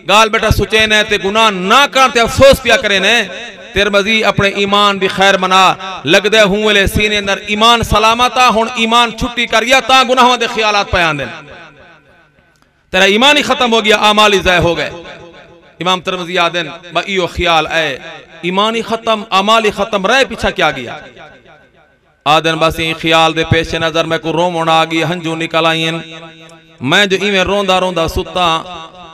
गाल बेटा सुचे ने ते गुनाह ना करते अफसोस पिया करे ने तिरमिज़ी अपने ईमान दी खैर मना लगदे हुए सीने अंदर ईमान सलामता हुन ईमान छुट्टी करिया ता गुनाहों दे ख्यालात पे आंदे तेरा ईमान ही खत्म हो गया आमाल ही ज़ाय हो गए। इमाम तिरमिज़ी आदन बा इयो ख्याल है ईमान ही खत्म अमाल ही खत्म रह पीछा क्या गया आदन बस ये ख्याल दे पेश नजर मैं को रोम होना आ गई हंजू निकल आईन मैं जो इवें रोंदा रोंदा सुता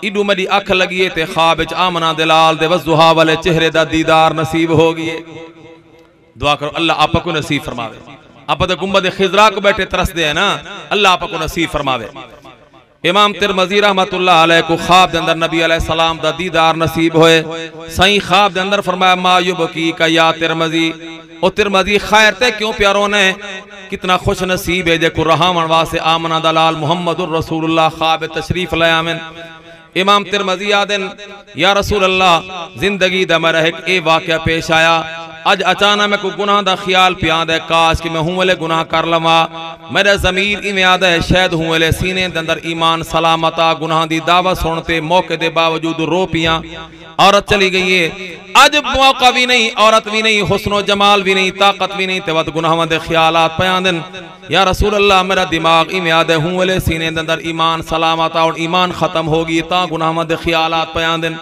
इडू मेरी अख लगी है ते ख्वाब विच आमना दिलाल दे वज़ुहा वाले चेहरे दा दीदार नसीब हो गई। दुआ करो अल्लाह आप को नसीब फरमावे। आप तो गुंबद खिजरा को बैठे तरसदे है ना अल्लाह आप को नसीब फरमावे। इमाम तिरमिज़ी रहमतुल्लाह अलैह को ख्वाब दे अंदर नबी अलैहि सलाम दा दीदार नसीब होए। सही ख्वाब दे अंदर फरमाया मा युबकी का या तिरमिज़ी ओ तिरमिज़ी खैर ते क्यों प्यारो ने कितना खुश नसीब है जेको रहावन वास्ते आमना दलाल मुहम्मदुर रसूलुल्लाह ख्वाब तशरीफ ले आवन। इमाम तिरमिज़ी आदन या रसूल अल्लाह जिंदगी दा मेरा एक ए वाक़या पेश आया अज अचानक मैं को गुनाह दा ख्याल पियाद है काश कि मैं हूँ वाले गुनाह कर लवा मेरा ज़मीर इवें आदा है शायद हूँ वाले सीने दे अंदर ईमान सलामता गुनाह दी दावत सुनते मौके दे बावजूद रो पिया औरत चली गई है अज मौका भी नहीं औरत भी नहीं हुस्नो जमाल भी नहीं ताकत भी नहीं ते गुनाहों दे ख्यालात पे आंदन। या रसूल अल्लाह मेरा दिमाग इवें आदा है हूँ वाले सीने दे अंदर ईमान सलामता और ईमान खत्म होगी ता गुनाहों दे ख्यालात पे आंदन।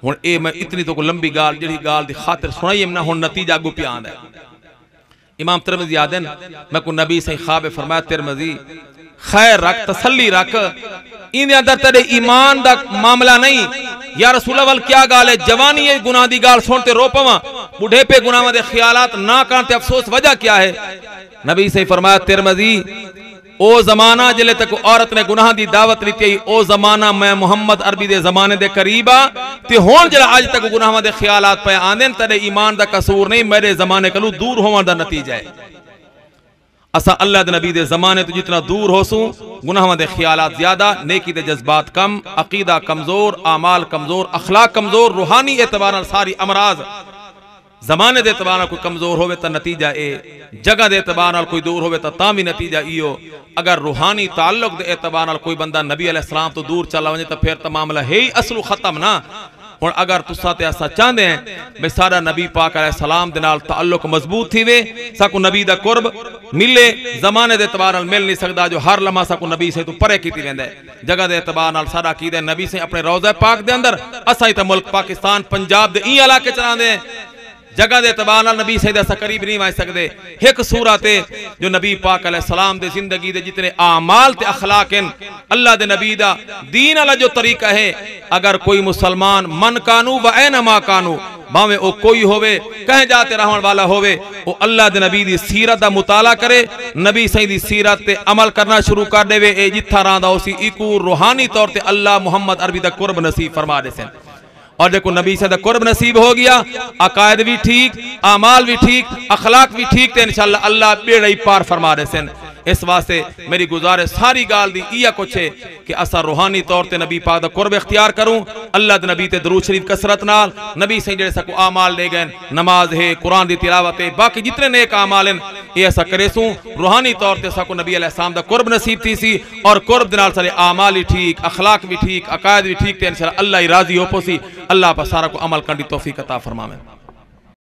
हुण ए मैं इतनी तो लंबी गाल जिहड़ी गाल दी खातिर सुनाई ना हुण नतीजा अगू पिया आंदा है। इमाम तिरमिज़ी आदन मैं को नबी सही ख्वाब फरमाया तिरमिज़ी खैर रख तसल्ली रख इन अंदर तेरे ईमान दा मामला नहीं। या रसूल अल्लाह क्या गाल है जवानी है गुनाह दी गाल सुनते रो पवा बुढ़े पे गुनाह दे ख्यालात ना करते अफसोस वजह क्या है। नबी सही फरमाया तिरमिज़ी ओ जमाना जिले तक औरत ने गुनाह दी दावत लीती ओ जमाना मैं मुहम्मद अरबी दे जमाने दे करीबा ते हुण जरा आज तक गुनाह दे ख्यालात पे आंदे तेरे ईमान दा कसूर नहीं मेरे जमाने कलू दूर होवन दा नतीजा है। असा अल्लाह दे नबी दे जमाने तो जितना दूर होसूं गुनाह दे ख्यालात ज्यादा नेकी दे जज्बात कम अकीदा कमजोर आमाल कमजोर अखलाक कमजोर रूहानी एतबार सारी अमराज जमाने दे एतबार कोई कमजोर होवे तो नतीजा ए जगह दे एतबार कोई दूर होवे तो भी नतीजा इो अगर रूहानी ताल्लुक दे एतबार कोई बंदा नबी अलैहिस्सलाम तो दूर चला वजे तो फिर तो मामला है ही असलू खत्म ना। हुण अगर तुसा ते असा चाहते हैं भाई सारा नबी पाक अलैहिस्सलाम दे नाल ताल्लुक मजबूत थी वे साकू नबी दा कुर्ब मिले जमाने दे एतबार मिल नहीं सकता जो हर लम्हा साकू नबी से तू परे कीती वेंदा है जगह दे एतबार नाल सारा कीदे नबी से अपने रोज़ा पाक दे अंदर असा ही तो मुल्क पाकिस्तान पंजाब दे ई इलाके चलांदे जगह दे एतबार नाल नबी सही असा करीब नहीं आ सकते। एक सूरत जो नबी पाक अलैहिस्सलाम दे जिंदगी दे जितने आमाल ते अखलाक हैं अल्लाह दे नबी दा दीन वाला जो तरीका है अगर कोई मुसलमान मन कानू व ऐनमा कानू भावे ओ कोई होवे कह जाते रहन वाला होवे ओ अल्लाह दे नबी दी सीरत दा मुताला करे नबी सही दी सीरत ते अमल करना शुरू कर देवे ए जिथा रहांदा उसी इकू रूहानी तौर ते अल्लाह मुहम्मद अरबी दा कुर्ब नसीब फरमा दे सन। और देखो नबी से कुर्ब नसीब हो गया अकायद भी ठीक आमाल भी ठीक अखलाक भी ठीक तो इंशाअल्लाह अल्लाह बेड़ा ही पार फरमा दे सन। इस वास्ते मेरी गुजारिश सारी गाल दी इया कुछ है कि असा रूहानी तौर ते नबी पाक दा कुर्ब इख्तियार करूं अल्लाह दे नबी ते दरूद शरीफ कसरत नाल नबी सही जेड़े सकू आमाल ले गए नमाज है कुरान दी तिलावत है बाकी जितने नेक आमाल हैं ये ऐसा करेसूं रूहानी तौर ते सकू नबी अलैहिस्सलाम दा कुर्ब नसीब थी सी और कुर्ब दे नाल सारे आमाल ही ठीक अखलाक भी ठीक अकायद भी ठीक ते इंशाअल्लाह अल्लाह ही राजी हो पोसी अल्लाह पर सारा को अमल करने की तौफीक अता फरमावे।